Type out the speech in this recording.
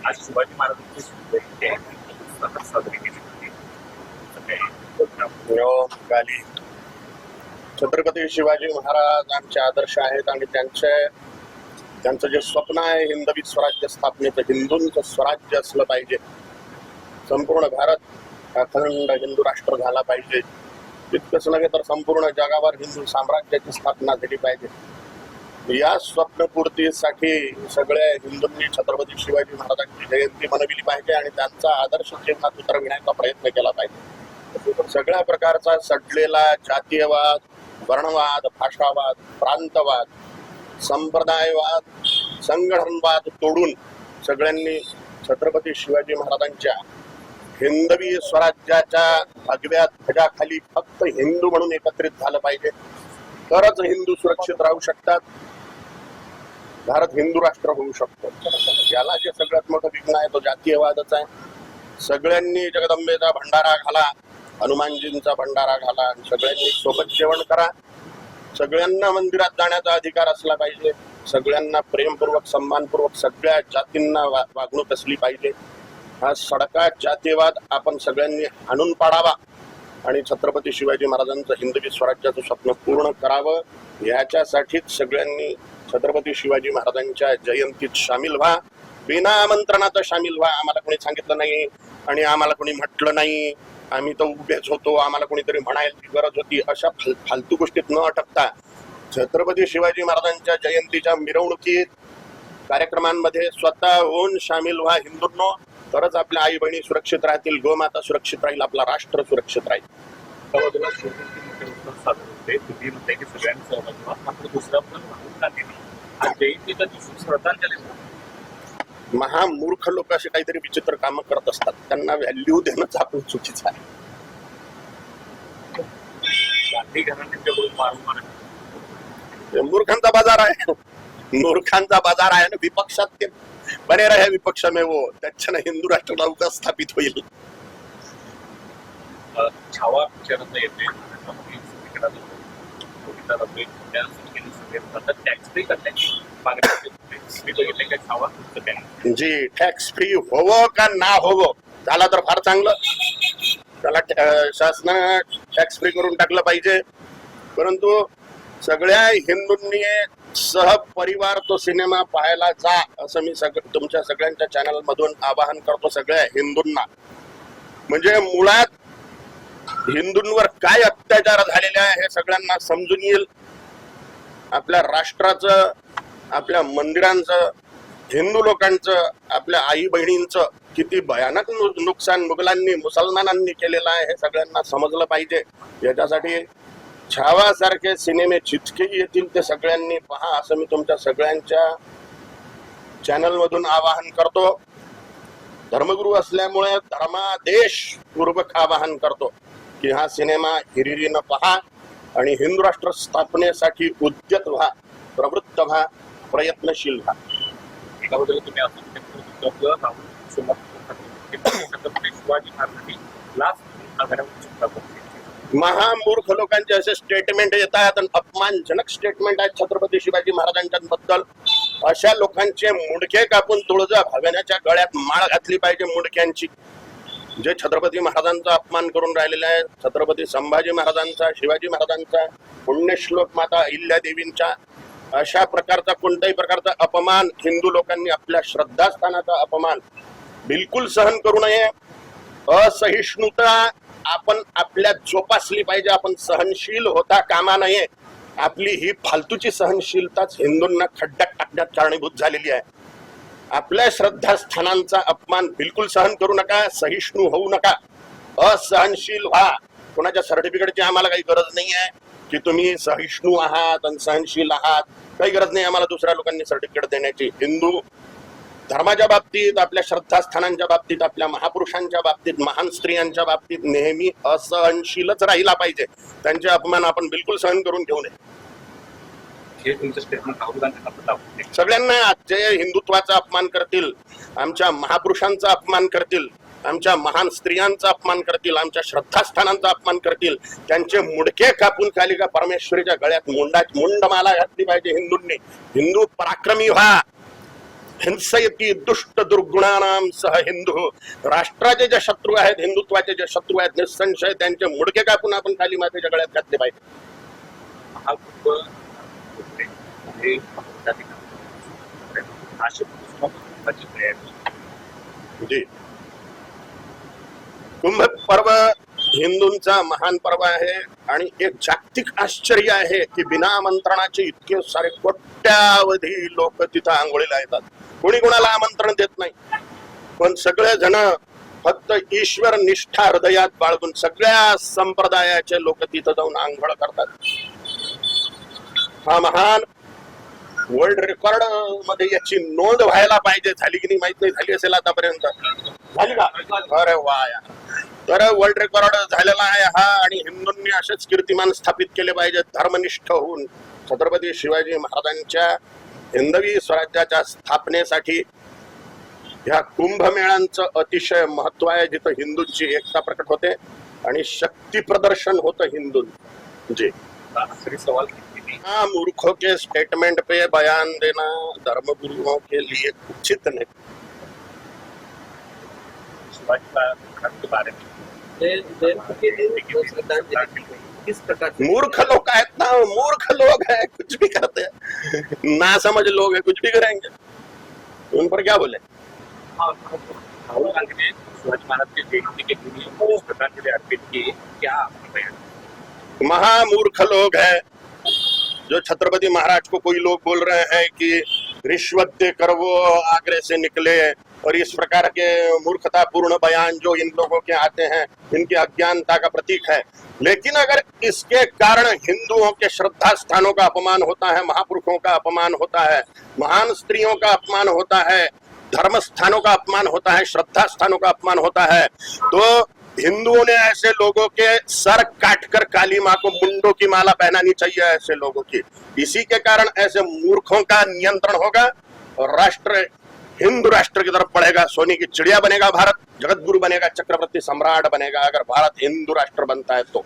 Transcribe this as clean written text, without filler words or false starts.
आज शिवाजी महाराजांची जयंती साजरी केली होती. छत्रपती शिवाजी महाराज आमचे आदर्श आहेत आणि त्यांचं जे स्वप्न आहे हिंदवी स्वराज्य स्थापनेचं, हिंदूंचं स्वराज्य असलं पाहिजे. संपूर्ण भारत अखंड हिंदू राष्ट्र झाला पाहिजे. तितकंच नव्हे तर संपूर्ण जगावर हिंदू साम्राज्याची स्थापना झाली पाहिजे. या स्वप्नपूर्तीसाठी सगळ्या हिंदूंनी छत्रपती शिवाजी महाराजांची जयंती मनविली पाहिजे आणि त्यांचा आदर्श जीवनात उतरविण्याचा प्रयत्न केला पाहिजे. सगळ्या प्रकारचा सडलेला जातीयवाद, वर्णवाद, भाषावाद, प्रांतवाद, संप्रदायवाद, संघटनवाद तोडून सगळ्यांनी छत्रपती शिवाजी महाराजांच्या हिंदवी स्वराज्याच्या भगव्या ध्वजाखाली फक्त हिंदू म्हणून एकत्रित झालं पाहिजे. तरच हिंदू सुरक्षित राहू शकतात, भारत हिंदू राष्ट्र होऊ शकतो. याला जे सगळ्यात मोठं विघ्न आहे तो जातीयवादच आहे. सगळ्यांनी जगदंबेचा भंडारा घाला, हनुमानजींचा भंडारा घाला, सगळ्यांनी सोबत जेवण करा. सगळ्यांना मंदिरात जाण्याचा अधिकार असला पाहिजे. सगळ्यांना प्रेमपूर्वक, सन्मानपूर्वक सगळ्या जातींना वागणूक असली पाहिजे. हा सडका जातीयवाद आपण सगळ्यांनी हाणून पाडावा आणि छत्रपती शिवाजी महाराजांचं हिंदवी स्वराज्याचं स्वप्न पूर्ण करावं. याच्यासाठीच सगळ्यांनी छत्रपती शिवाजी महाराजांच्या जयंतीत सामील व्हा. बिना आमंत्रणात सामील व्हा. आम्हाला कोणी सांगितलं नाही आणि आम्हाला कोणी म्हटलं नाही, आम्ही तर उभेच होतो, आम्हाला कोणीतरी म्हणायची गरज होती, अशा फालतू गोष्टीत न अटकता छत्रपती शिवाजी महाराजांच्या जयंतीच्या मिरवणुकीत, कार्यक्रमांमध्ये स्वतःहून सामील व्हा हिंदूंनो. तरच आपल्या आई बहिणी सुरक्षित राहतील, गोमाता सुरक्षित राहील, आपला राष्ट्र सुरक्षित राहील. तुम्ही म्हणताय की सगळ्यांनी सहभागी व्हा, मात्र दुसरा जयंतीच्या दिवशी श्रद्धांजली महामूर्ख लोक असे काहीतरी विचित्र कामं करत असतात. त्यांना व्हॅल्यू देणंच आपण चुकीचं आहे. गांधी घराण्याकडून मारून मूर्खांचा बाजार आहे, मूर्खांचा बाजार आहे ना. विपक्षात ते बने रहे विपक्ष में वो, त्याच्यानं हिंदू राष्ट्र लवकर स्थापित होईल. छावा पिक्चरचं येते टॅक्स फ्री करण्याची मागणी छावा जी टॅक्स फ्री होवो का ना होवो, झाला तर फार चांगलं. त्याला शासनानं टॅक्स फ्री करून टाकलं पाहिजे. परंतु सगळ्या हिंदूंनी सहपरिवार तो सिनेमा पाहायला जा, असं मी तुमच्या सगळ्यांच्या चॅनल मधून आवाहन करतो सगळ्या हिंदूंना. म्हणजे मुळात हिंदूंवर काय अत्याचार झालेले आहे हे सगळ्यांना समजून येईल. आपल्या राष्ट्राचं, आपल्या मंदिरांचं, हिंदू लोकांचं, आपल्या आई बहिणींचं किती भयानक नुकसान मुघलांनी, मुसलमानांनी केलेलं आहे हे सगळ्यांना समजलं पाहिजे. याच्यासाठी छावा सारखे सिनेमे जितके येतील ते सगळ्यांनी पहा, असं मी तुमच्या सगळ्यांच्या चॅनल मधून आवाहन करतो. धर्मगुरू असल्यामुळे धर्मादेश पूर्वक आवाहन करतो की हा सिनेमा हिरिरीनं पहा आणि हिंदू राष्ट्र स्थापनेसाठी उद्यत व्हा, प्रवृत्त व्हा, प्रयत्नशील व्हा. एकाबद्दल तुम्ही शिवाजी महाराजांनी महामूर्ख लोकांचे असे स्टेटमेंट येत आहेत आणि अपमानजनक स्टेटमेंट आहेत छत्रपती शिवाजी महाराजांच्याबद्दल. अशा लोकांचे मुंडके कापून तुळजा भवानीच्या गळ्यात माळ घातली पाहिजे. मुंडक्यांची जे छत्रपती महाराजांचा अपमान करून राहिलेला आहे, छत्रपती संभाजी महाराजांचा, शिवाजी महाराजांचा, पुण्यश्लोक माता अहिल्या देवींच्या, अशा प्रकारचा कोणत्याही प्रकारचा अपमान, हिंदू लोकांनी आपल्या श्रद्धास्थानाचा अपमान बिलकुल सहन करू नये. असहिष्णुता आपण आपल्यात जोपासली पाहिजे. आपण सहनशील होता कामा नये. आपली ही फालतूची सहनशीलताच हिंदूंना खड्ड्यात टाकण्यात कारणीभूत झालेली आहे. आपल्या श्रद्धास्थानांचा अपमान बिलकुल सहन करू नका, सहिष्णू होऊ नका, असहनशील व्हा. कोणाच्या सर्टिफिकेटची आम्हाला काही गरज नाही आहे की तुम्ही सहिष्णू आहात आणि सहनशील आहात. काही गरज नाही आम्हाला दुसऱ्या लोकांनी सर्टिफिकेट देण्याची. हिंदू धर्माच्या बाबतीत, आपल्या श्रद्धास्थानांच्या बाबतीत, आपल्या महापुरुषांच्या बाबतीत, महान स्त्रियांच्या बाबतीत नेहमी असहनशीलच राहिला पाहिजे. त्यांचे अपमान आपण बिलकुल सहन करून घेऊ नये. सगळ्यांना जे हिंदुत्वाचा अपमान करतील, आमच्या महापुरुषांचा अपमान करतील, आमच्या महान स्त्रियांचा अपमान करतील, आमच्या श्रद्धास्थानांचा अपमान करतील, त्यांचे मुंडके कापून कालिका परमेश्वरीच्या गळ्यात मुंडमाला घातली पाहिजे हिंदूंनी. हिंदू पराक्रमी व्हा. हिंसयती दुष्ट दुर्गुणानाम सह हिंदू. राष्ट्राचे जे शत्रू आहेत, हिंदुत्वाचे जे शत्रू आहेत, निसंशय त्यांचे मुडके कापून आपण काली मातेच्या गळ्यात घातले पाहिजे. महाकुंभ हे जी, कुंभ पर्व हिंदूंचा महान पर्व आहे आणि एक जागतिक आश्चर्य आहे की बिना आमंत्रणाचे इतके सारे कोट्यावधी लोक तिथं आंघोळीला येतात. कोणी कोणाला आमंत्रण देत नाही, पण सगळे जण फक्त ईश्वर निष्ठा हृदयात बाळगून सगळ्या संप्रदायाचे लोक तिथं जाऊन आंघोळ करतात. हा महान वर्ल्ड रेकॉर्ड मध्ये याची नोंद व्हायला पाहिजे. झाली की नाही माहित नाही, झाली असेल आतापर्यंत. झाली का? अरे वा यार. तर वर्ल्ड रेकॉर्ड झालेला आहे हा, आणि हिंदूंनी असेच कीर्तिमान स्थापित केले पाहिजे धर्मनिष्ठ होऊन. छत्रपती शिवाजी महाराजांच्या हिंदवी स्वराज्याच्या स्थापनेसाठी ह्या कुंभमेळ्यांचं अतिशय महत्व आहे, जिथं हिंदूंची एकता प्रकट होते आणि शक्ती प्रदर्शन होतं हिंदूंचे. आखिरी सवाल मूर्खों के स्टेटमेंट पे बयान देना धर्मगुरुओं के लिए उचित नहीं. शिवाजी महाराज के बारे में किस प्रकार मूर्ख लोग आहेत ना, मूर्ख लोग है, कुछ भी करते हैं, ना समझ लोग है, कुछ भी करेंगे. उन पर क्या बोले. राहुल गांधी ने शिवाजी महाराज के जयंती के दिन इस प्रकार के लिए अर्पित किए, क्या महामूर्ख लोग है जो छत्रपति महाराज को कोई लोग बोल रहे हैं कि रिश्वत देकर वो आगरे से निकले, और इस प्रकार के मूर्खतापूर्ण बयान जो इन लोगों के आते हैं, इनकी अज्ञानता का प्रतीक है. लेकिन अगर इसके कारण हिंदुओं के श्रद्धा स्थानों का अपमान होता है, महापुरुषों का अपमान होता है, महान स्त्रियों का अपमान होता है, धर्म स्थानों का अपमान होता है, श्रद्धा स्थानों का अपमान होता है, तो हिंदुओं ने ऐसे लोगों के सर काटकर काली माँ को मुंडों की माला पहनानी चाहिए ऐसे लोगों की. इसी के कारण ऐसे मूर्खों का नियंत्रण होगा और राष्ट्र हिंदू राष्ट्र की तरफ बढ़ेगा. सोने की चिड़िया बनेगा भारत, जगत गुरु बनेगा, चक्रवर्ती सम्राट बनेगा, अगर भारत हिंदू राष्ट्र बनता है तो.